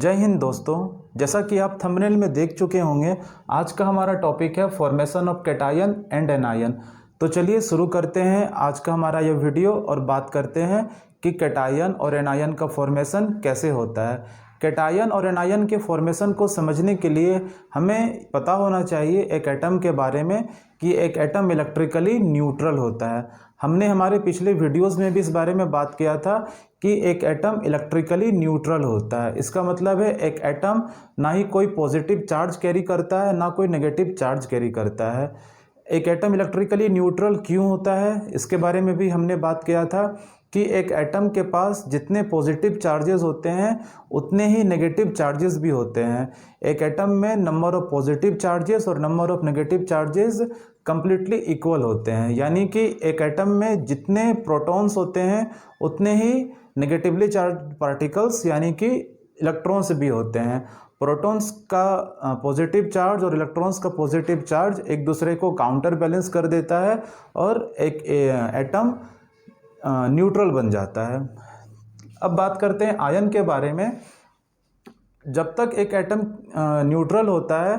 जय हिंद दोस्तों। जैसा कि आप थंबनेल में देख चुके होंगे, आज का हमारा टॉपिक है formation of cation and anion. तो चलिए शुरू करते हैं आज का हमारा ये वीडियो और बात करते हैं कि कैटायन और एनायन का फॉर्मेशन कैसे होता है। कैटायन और एनायन के फॉर्मेशन को समझने के लिए हमें पता होना चाहिए एक एटम के बारे में कि एक एटम इलेक्ट्रिकली न्यूट्रल होता है। हमने हमारे पिछले वीडियोस में भी इस बारे में बात किया था कि एक एटम इलेक्ट्रिकली न्यूट्रल होता है। इसका मतलब है एक एटम ना ही कोई पॉजिटिव चार्ज कैरी करता है ना कोई नेगेटिव चार्ज कैरी करता है। एक एटम इलेक्ट्रिकली न्यूट्रल क्यों होता है, इसके बारे में भी हमने बात किया था कि एक एटम के पास जितने पॉजिटिव चार्जेस होते हैं उतने ही नेगेटिव चार्जेस भी होते हैं। एक एटम में नंबर ऑफ पॉजिटिव चार्जेस और number of negative charges completely equal होते हैं, यानी कि एक एटम में जितने प्रोटॉन्स होते हैं उतने ही नेगेटिवली चार्ज पार्टिकल्स यानी कि इलेक्ट्रॉन्स भी होते हैं। प्रोटॉन्स का पॉजिटिव चार्ज और इलेक्ट्रॉन्स का पॉजिटिव चार्ज एक दूसरे को काउंटर बैलेंस कर देता है और एक एटम न्यूट्रल बन जाता है। अब बात करते हैं आयन के बारे में। जब तक एक एटम न्यूट्रल होता है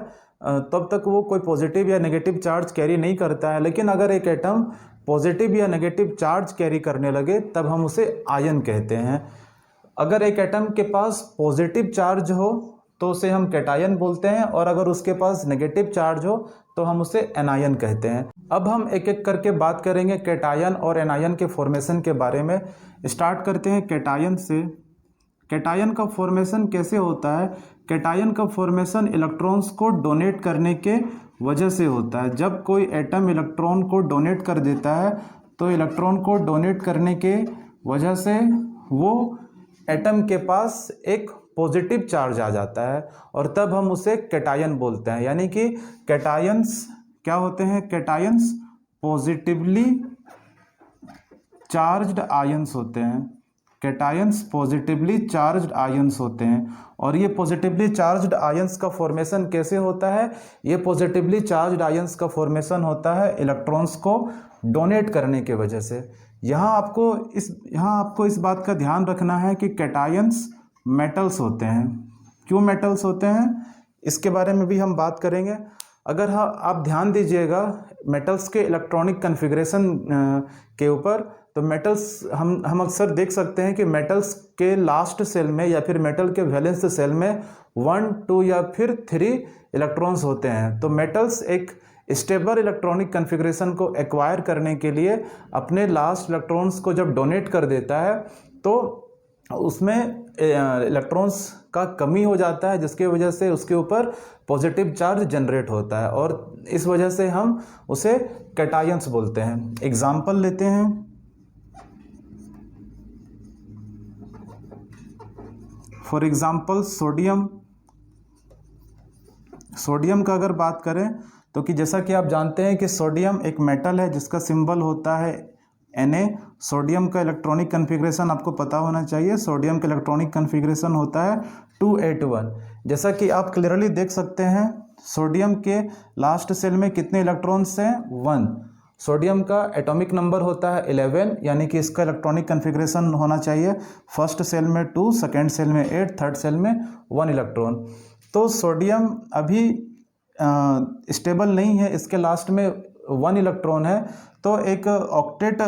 तब तक वो कोई पॉजिटिव या नेगेटिव चार्ज कैरी नहीं करता है, लेकिन अगर एक एटम पॉजिटिव या नेगेटिव चार्ज कैरी करने लगे तब हम उसे आयन कहते हैं। अगर एक एटम के पास पॉजिटिव चार्ज हो तो उसे हम कैटायन बोलते हैं और अगर उसके पास नेगेटिव चार्ज हो तो हम उसे एनायन कहते हैं। अब हम एक एक करके बात करेंगे कैटायन और एनायन के फॉर्मेशन के बारे में। स्टार्ट करते हैं कैटायन से। कैटायन का फॉर्मेशन कैसे होता है? कैटायन का फॉर्मेशन इलेक्ट्रॉन्स को डोनेट करने के वजह से होता है। जब कोई एटम इलेक्ट्रॉन को डोनेट कर देता है तो इलेक्ट्रॉन को डोनेट करने के वजह से वो एटम के पास एक पॉजिटिव चार्ज आ जाता है और तब हम उसे कैटायन बोलते हैं। यानी कि कैटायंस क्या होते हैं? कैटायंस पॉजिटिवली चार्ज्ड आयंस होते हैं। कैटायंस पॉजिटिवली चार्ज्ड आयंस होते हैं। और ये पॉजिटिवली चार्ज्ड आयंस का फॉर्मेशन कैसे होता है? ये पॉजिटिवली चार्ज्ड आयंस का फॉर्मेशन होता है इलेक्ट्रॉन्स को डोनेट करने के वजह से। यहाँ आपको इस बात का ध्यान रखना है कि कैटायंस मेटल्स होते हैं। क्यों मेटल्स होते हैं इसके बारे में भी हम बात करेंगे। अगर आप ध्यान दीजिएगा मेटल्स के इलेक्ट्रॉनिक कन्फिग्रेशन के ऊपर, तो मेटल्स हम अक्सर देख सकते हैं कि मेटल्स के लास्ट सेल में या फिर मेटल के वैलेंस सेल में 1, 2 या फिर 3 इलेक्ट्रॉन्स होते हैं। तो मेटल्स एक स्टेबल इलेक्ट्रॉनिक कन्फिग्रेशन को एक्वायर करने के लिए अपने लास्ट इलेक्ट्रॉन्स को जब डोनेट कर देता है तो उसमें इलेक्ट्रॉन्स का कमी हो जाता है, जिसके वजह से उसके ऊपर पॉजिटिव चार्ज जनरेट होता है और इस वजह से हम उसे कैटायंस बोलते हैं। एग्जाम्पल लेते हैं। फॉर एग्जाम्पल सोडियम का अगर बात करें तो कि जैसा कि आप जानते हैं कि सोडियम एक मेटल है जिसका सिंबल होता है Na। सोडियम का इलेक्ट्रॉनिक कन्फिग्रेशन आपको पता होना चाहिए। सोडियम का इलेक्ट्रॉनिक कन्फिग्रेशन होता है 281। जैसा कि आप क्लियरली देख सकते हैं सोडियम के लास्ट सेल में कितने इलेक्ट्रॉन्स हैं? 1। सोडियम का एटॉमिक नंबर होता है 11, यानी कि इसका इलेक्ट्रॉनिक कन्फिग्रेशन होना चाहिए फर्स्ट सेल में 2, सेकेंड सेल में 8, थर्ड सेल में 1 इलेक्ट्रॉन। तो सोडियम अभी स्टेबल नहीं है, इसके लास्ट में 1 इलेक्ट्रॉन है। तो एक ऑक्टेट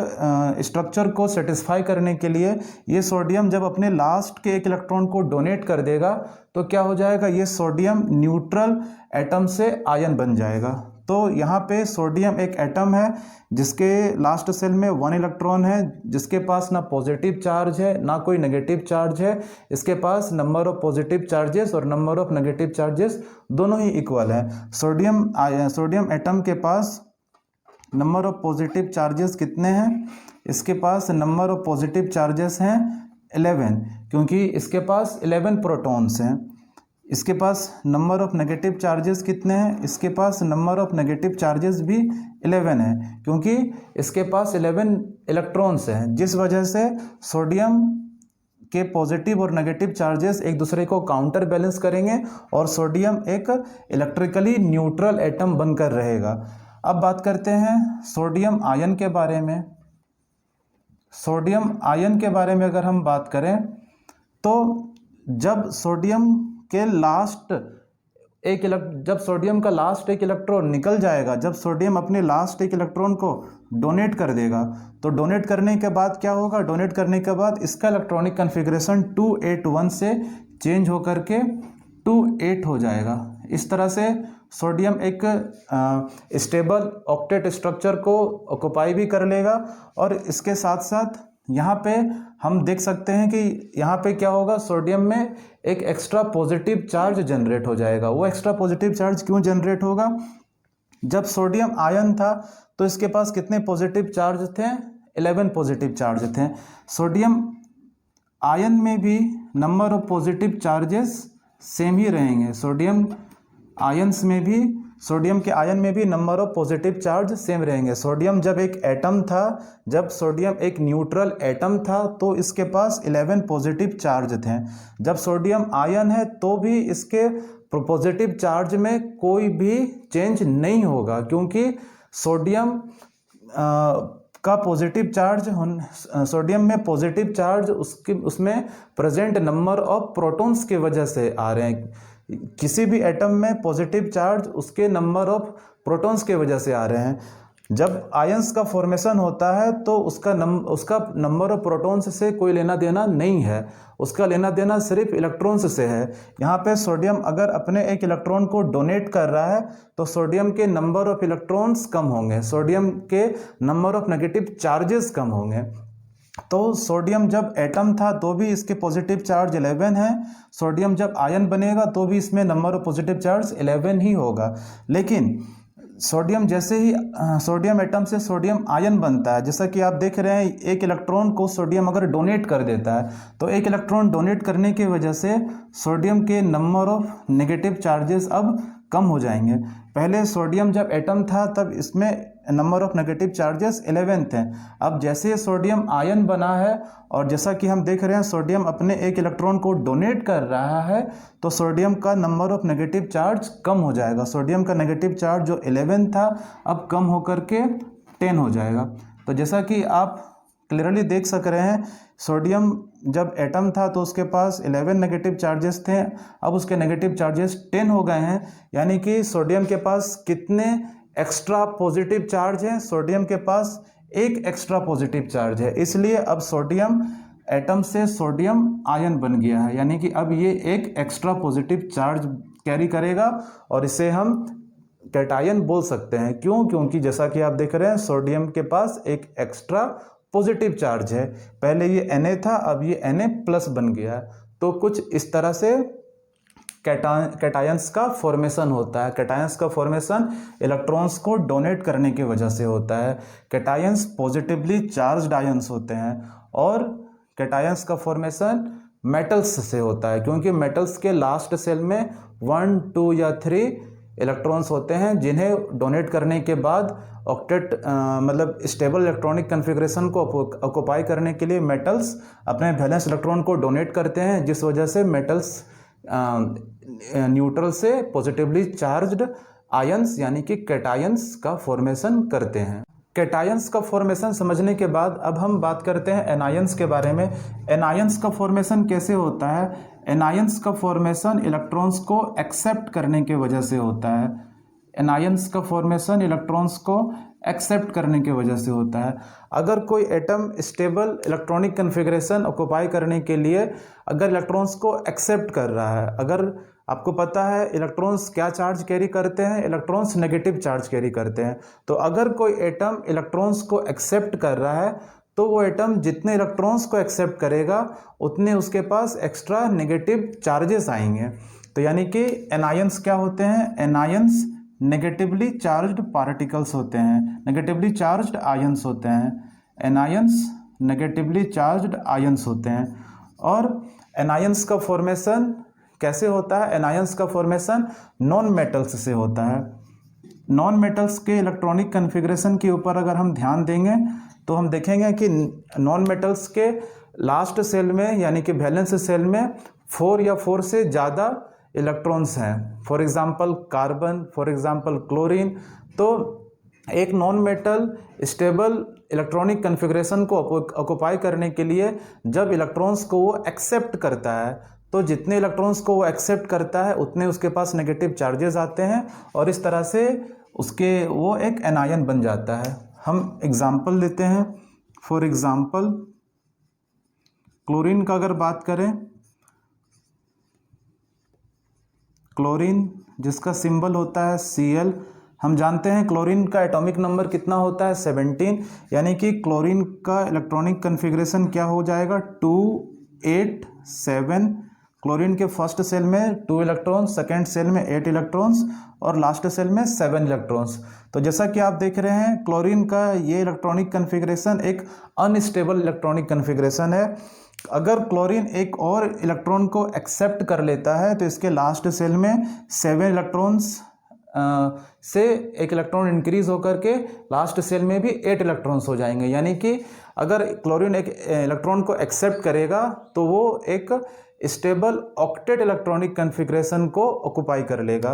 स्ट्रक्चर को सेटिस्फाई करने के लिए ये सोडियम जब अपने लास्ट के एक इलेक्ट्रॉन को डोनेट कर देगा तो क्या हो जाएगा? ये सोडियम न्यूट्रल एटम से आयन बन जाएगा। तो यहाँ पे सोडियम एक एटम है जिसके लास्ट सेल में 1 इलेक्ट्रॉन है, जिसके पास ना पॉजिटिव चार्ज है ना कोई नेगेटिव चार्ज है। इसके पास नंबर ऑफ पॉजिटिव चार्जेस और नंबर ऑफ नेगेटिव चार्जेस दोनों ही इक्वल है। सोडियम एटम के पास नंबर ऑफ पॉजिटिव चार्जेस कितने हैं? इसके पास नंबर ऑफ पॉजिटिव चार्जेस हैं 11, क्योंकि इसके पास 11 प्रोटॉन्स हैं। इसके पास नंबर ऑफ नेगेटिव चार्जेस कितने हैं? इसके पास नंबर ऑफ नेगेटिव चार्जेस भी 11 है, क्योंकि इसके पास 11 इलेक्ट्रॉन्स हैं, जिस वजह से सोडियम के पॉजिटिव और नेगेटिव चार्जेस एक दूसरे को काउंटर बैलेंस करेंगे और सोडियम एक इलेक्ट्रिकली न्यूट्रल एटम बनकर रहेगा। अब बात करते हैं सोडियम आयन के बारे में। सोडियम आयन के बारे में अगर हम बात करें तो जब सोडियम के लास्ट जब सोडियम का लास्ट एक इलेक्ट्रॉन निकल जाएगा, जब सोडियम अपने लास्ट एक इलेक्ट्रॉन को डोनेट कर देगा, तो डोनेट करने के बाद क्या होगा, डोनेट करने के बाद इसका इलेक्ट्रॉनिक कन्फिग्रेशन 281 से चेंज होकर के 28 हो जाएगा। इस तरह से सोडियम एक स्टेबल ऑक्टेट स्ट्रक्चर को ऑक्युपाई भी कर लेगा। और इसके साथ साथ यहाँ पे हम देख सकते हैं कि यहाँ पे क्या होगा, सोडियम में एक एक्स्ट्रा पॉजिटिव चार्ज जनरेट हो जाएगा। वो एक्स्ट्रा पॉजिटिव चार्ज क्यों जनरेट होगा, जब सोडियम आयन था तो इसके पास कितने पॉजिटिव चार्ज थे, 11 पॉजिटिव चार्ज थे। सोडियम आयन में भी number of positive charges same ही रहेंगे। सोडियम के आयन में भी number of positive charge same रहेंगे। सोडियम जब एक एटम था, जब सोडियम एक न्यूट्रल एटम था, तो इसके पास 11 पॉजिटिव चार्ज थे। जब सोडियम आयन है तो भी इसके पॉजिटिव चार्ज में कोई भी चेंज नहीं होगा, क्योंकि सोडियम का पॉजिटिव चार्ज, सोडियम में पॉजिटिव चार्ज उसमें प्रेजेंट नंबर ऑफ प्रोटॉन्स की वजह से आ रहे हैं। किसी भी एटम में पॉजिटिव चार्ज उसके नंबर ऑफ प्रोटॉन्स के वजह से आ रहे हैं। जब आयंस का फॉर्मेशन होता है तो उसका नंबर ऑफ प्रोटॉन्स से कोई लेना देना नहीं है, उसका लेना देना सिर्फ इलेक्ट्रॉन्स से है। यहाँ पे सोडियम अगर अपने एक इलेक्ट्रॉन को डोनेट कर रहा है तो सोडियम के नंबर ऑफ इलेक्ट्रॉन्स कम होंगे, सोडियम के नंबर ऑफ नेगेटिव चार्जेस कम होंगे। तो सोडियम जब एटम था तो भी इसके पॉजिटिव चार्ज 11 है, सोडियम जब आयन बनेगा तो भी इसमें नंबर ऑफ पॉजिटिव चार्ज 11 ही होगा। लेकिन सोडियम जैसे ही सोडियम एटम से सोडियम आयन बनता है, जैसा कि आप देख रहे हैं, एक इलेक्ट्रॉन को सोडियम अगर डोनेट कर देता है तो एक इलेक्ट्रॉन डोनेट करने की वजह से सोडियम के नंबर ऑफ नेगेटिव चार्जेस अब कम हो जाएंगे। पहले सोडियम जब एटम था तब इसमें नंबर ऑफ नेगेटिव चार्जेस 11 थे। अब जैसे सोडियम आयन बना है और जैसा कि हम देख रहे हैं सोडियम अपने एक इलेक्ट्रॉन को डोनेट कर रहा है, तो सोडियम का नंबर ऑफ नेगेटिव चार्ज कम हो जाएगा। सोडियम का नेगेटिव चार्ज जो 11 था अब कम होकर के 10 हो जाएगा। तो जैसा कि आप क्लियरली देख सक रहे हैं, सोडियम जब एटम था तो उसके पास 11 नेगेटिव चार्जेस थे, अब उसके नेगेटिव चार्जेस 10 हो गए हैं। यानी कि सोडियम के पास कितने एक्स्ट्रा पॉजिटिव चार्ज हैं, सोडियम के पास एक एक्स्ट्रा पॉजिटिव चार्ज है। इसलिए अब सोडियम एटम से सोडियम आयन बन गया है, यानी कि अब ये एक एक्स्ट्रा पॉजिटिव चार्ज कैरी करेगा और इसे हम कैटायन बोल सकते हैं। क्यों? क्योंकि जैसा कि आप देख रहे हैं सोडियम के पास एक एक्स्ट्रा पॉजिटिव चार्ज है। पहले ये Na था, अब ये Na+ बन गया है। तो कुछ इस तरह से कैटायंस का फॉर्मेशन होता है। कैटायंस का फॉर्मेशन इलेक्ट्रॉन्स को डोनेट करने की वजह से होता है। कैटायंस पॉजिटिवली चार्ज्ड आयंस होते हैं और कैटायंस का फॉर्मेशन मेटल्स से होता है, क्योंकि मेटल्स के लास्ट सेल में 1, 2 या 3 इलेक्ट्रॉन्स होते हैं, जिन्हें डोनेट करने के बाद ऑक्टेट मतलब स्टेबल इलेक्ट्रॉनिक कन्फिग्रेशन को ऑक्युपाई करने के लिए मेटल्स अपने वैलेंस इलेक्ट्रॉन को डोनेट करते हैं, जिस वजह से मेटल्स न्यूट्रल से पॉजिटिवली चार्ज्ड आयंस यानी कि कैटायंस का फॉर्मेशन करते हैं। कैटायंस का फॉर्मेशन समझने के बाद अब हम बात करते हैं एनायंस के बारे में। एनायंस का फॉर्मेशन कैसे होता है? एनायंस का फॉर्मेशन इलेक्ट्रॉन्स को एक्सेप्ट करने की वजह से होता है। एनायंस का फॉर्मेशन इलेक्ट्रॉन्स को एक्सेप्ट करने की वजह से होता है। अगर कोई atom stable electronic configuration occupy करने के लिए अगर इलेक्ट्रॉन्स को एक्सेप्ट कर रहा है, अगर आपको पता है इलेक्ट्रॉन्स क्या चार्ज कैरी करते हैं, इलेक्ट्रॉन्स नेगेटिव चार्ज कैरी करते हैं। तो अगर कोई एटम इलेक्ट्रॉन्स को एक्सेप्ट कर रहा है तो वो एटम जितने इलेक्ट्रॉन्स को एक्सेप्ट करेगा उतने उसके पास एक्स्ट्रा नेगेटिव चार्जेस आएंगे। तो यानी कि एनायंस क्या होते हैं? एनायंस नेगेटिवली चार्ज्ड पार्टिकल्स होते हैं, नेगेटिवली चार्ज्ड आयंस होते हैं। एनायंस नेगेटिवली चार्ज्ड आयंस होते हैं। और एनायंस का फॉर्मेशन कैसे होता है? एनायंस का फॉर्मेशन नॉन मेटल्स से होता है। नॉन मेटल्स के इलेक्ट्रॉनिक कन्फिग्रेशन के ऊपर अगर हम ध्यान देंगे तो हम देखेंगे कि नॉन मेटल्स के लास्ट सेल में यानी कि वैलेंस सेल में 4 या 4 से ज़्यादा इलेक्ट्रॉन्स हैं। For example carbon, for example chlorine. तो एक non metal stable electronic configuration को ऑक्युपाई करने के लिए जब इलेक्ट्रॉन्स को वो एक्सेप्ट करता है तो जितने इलेक्ट्रॉन्स को वो एक्सेप्ट करता है उतने उसके पास नेगेटिव चार्जेस आते हैं और इस तरह से उसके वो एक एनायन बन जाता है। हम एग्जाम्पल लेते हैं। फॉर एग्जाम्पल क्लोरीन का अगर बात करें, क्लोरीन जिसका सिंबल होता है Cl, हम जानते हैं क्लोरीन का एटॉमिक नंबर कितना होता है 17, यानी कि क्लोरीन का इलेक्ट्रॉनिक कन्फिग्रेशन क्या हो जाएगा 2 8 7। क्लोरीन के फर्स्ट सेल में 2 इलेक्ट्रॉन्स, सेकेंड सेल में 8 इलेक्ट्रॉन्स और लास्ट सेल में 7 इलेक्ट्रॉन्स। तो जैसा कि आप देख रहे हैं क्लोरीन का ये इलेक्ट्रॉनिक कन्फिग्रेशन एक अनस्टेबल इलेक्ट्रॉनिक कन्फिग्रेशन है। अगर क्लोरीन एक और इलेक्ट्रॉन को एक्सेप्ट कर लेता है तो इसके लास्ट सेल में 7 इलेक्ट्रॉन्स से एक इलेक्ट्रॉन इंक्रीज होकर के लास्ट सेल में भी 8 इलेक्ट्रॉन्स हो जाएंगे। यानी कि अगर क्लोरीन एक इलेक्ट्रॉन को एक्सेप्ट करेगा तो वो एक स्टेबल ऑक्टेट इलेक्ट्रॉनिक कन्फिग्रेशन को ऑक्युपाई कर लेगा।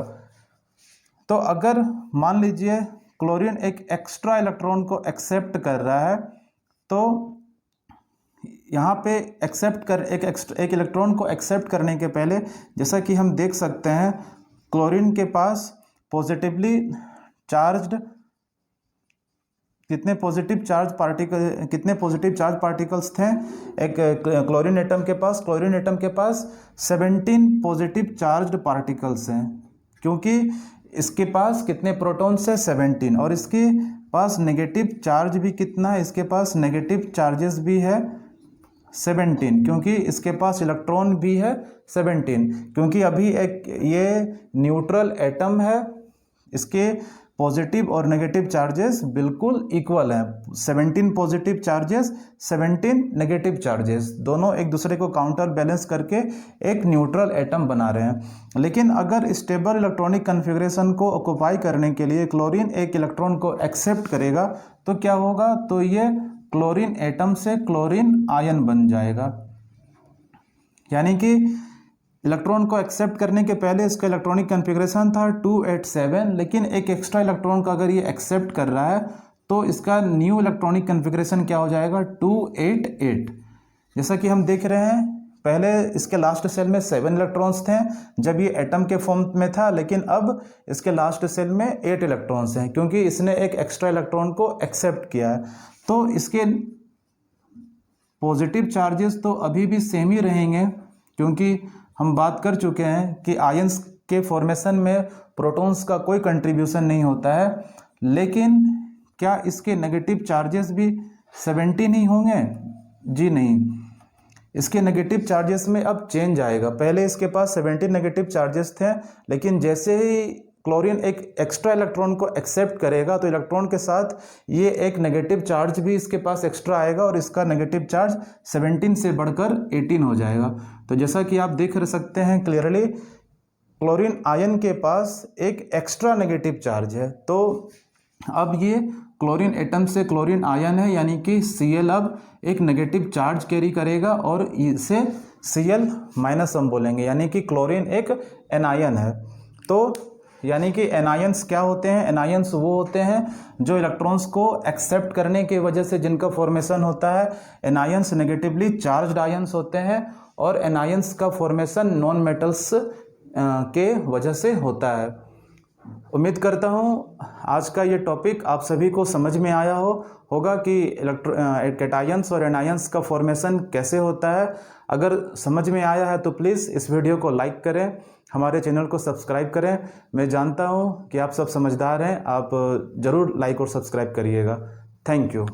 तो अगर मान लीजिए क्लोरीन एक एक्स्ट्रा इलेक्ट्रॉन को एक्सेप्ट कर रहा है तो यहाँ पे एक इलेक्ट्रॉन को एक्सेप्ट करने के पहले जैसा कि हम देख सकते हैं क्लोरीन के पास पॉजिटिवली चार्ज्ड कितने पॉजिटिव चार्ज पार्टिकल्स थे एक क्लोरीन एटम के पास। क्लोरीन एटम के पास 17 पॉजिटिव चार्ज्ड पार्टिकल्स हैं, क्योंकि इसके पास कितने प्रोटॉन्स है 17 और इसके पास नेगेटिव चार्ज भी कितना है, इसके पास नेगेटिव चार्जेस भी है 17, क्योंकि इसके पास इलेक्ट्रॉन भी है 17, क्योंकि अभी एक ये न्यूट्रल एटम है, इसके पॉजिटिव और नेगेटिव चार्जेस बिल्कुल इक्वल हैं। 17 पॉजिटिव चार्जेस 17 नेगेटिव चार्जेस दोनों एक दूसरे को काउंटर बैलेंस करके एक न्यूट्रल एटम बना रहे हैं। लेकिन अगर स्टेबल इलेक्ट्रॉनिक कन्फिग्रेशन को ऑक्युपाई करने के लिए क्लोरीन एक इलेक्ट्रॉन को एक्सेप्ट करेगा तो क्या होगा, तो ये क्लोरीन एटम से क्लोरीन आयन बन जाएगा। यानी कि इलेक्ट्रॉन को एक्सेप्ट करने के पहले इसका इलेक्ट्रॉनिक कन्फिग्रेशन था 2 8 7, लेकिन एक एक्स्ट्रा इलेक्ट्रॉन का अगर ये एक्सेप्ट कर रहा है तो इसका न्यू इलेक्ट्रॉनिक कन्फिग्रेशन क्या हो जाएगा 2 8 8। जैसा कि हम देख रहे हैं पहले इसके लास्ट सेल में 7 इलेक्ट्रॉन्स थे जब ये एटम के फॉर्म में था, लेकिन अब इसके लास्ट सेल में 8 इलेक्ट्रॉन्स हैं क्योंकि इसने एक एक्स्ट्रा इलेक्ट्रॉन को एक्सेप्ट किया है। तो इसके पॉजिटिव चार्जेस तो अभी भी सेम ही रहेंगे, क्योंकि हम बात कर चुके हैं कि आयंस के फॉर्मेशन में प्रोटॉन्स का कोई कंट्रीब्यूशन नहीं होता है। लेकिन क्या इसके नेगेटिव चार्जेस भी 17 ही होंगे? जी नहीं, इसके नेगेटिव चार्जेस में अब चेंज आएगा। पहले इसके पास 17 नेगेटिव चार्जेस थे, लेकिन जैसे ही क्लोरीन एक एक्स्ट्रा इलेक्ट्रॉन को एक्सेप्ट करेगा तो इलेक्ट्रॉन के साथ ये एक नेगेटिव चार्ज भी इसके पास एक्स्ट्रा आएगा और इसका नेगेटिव चार्ज 17 से बढ़कर 18 हो जाएगा। तो जैसा कि आप देख सकते हैं क्लियरली क्लोरीन आयन के पास एक एक्स्ट्रा नेगेटिव चार्ज है। तो अब ये क्लोरीन एटम से क्लोरीन आयन है, यानी कि Cl अब एक नेगेटिव चार्ज कैरी करेगा और इसे Cl माइनस हम बोलेंगे, यानी कि क्लोरीन एक एनायन है। तो यानी कि एनायंस क्या होते हैं? एनायंस वो होते हैं जो इलेक्ट्रॉन्स को एक्सेप्ट करने की वजह से जिनका फॉर्मेशन होता है। एनायंस नेगेटिवली चार्ज्ड आयंस होते हैं और एनायंस का फॉर्मेशन नॉन मेटल्स के वजह से होता है। उम्मीद करता हूँ आज का ये टॉपिक आप सभी को समझ में आया होगा कि कैटायंस और एनायंस का फॉर्मेशन कैसे होता है। अगर समझ में आया है तो प्लीज़ इस वीडियो को लाइक करें, हमारे चैनल को सब्सक्राइब करें। मैं जानता हूँ कि आप सब समझदार हैं, आप ज़रूर लाइक और सब्सक्राइब करिएगा। Thank you.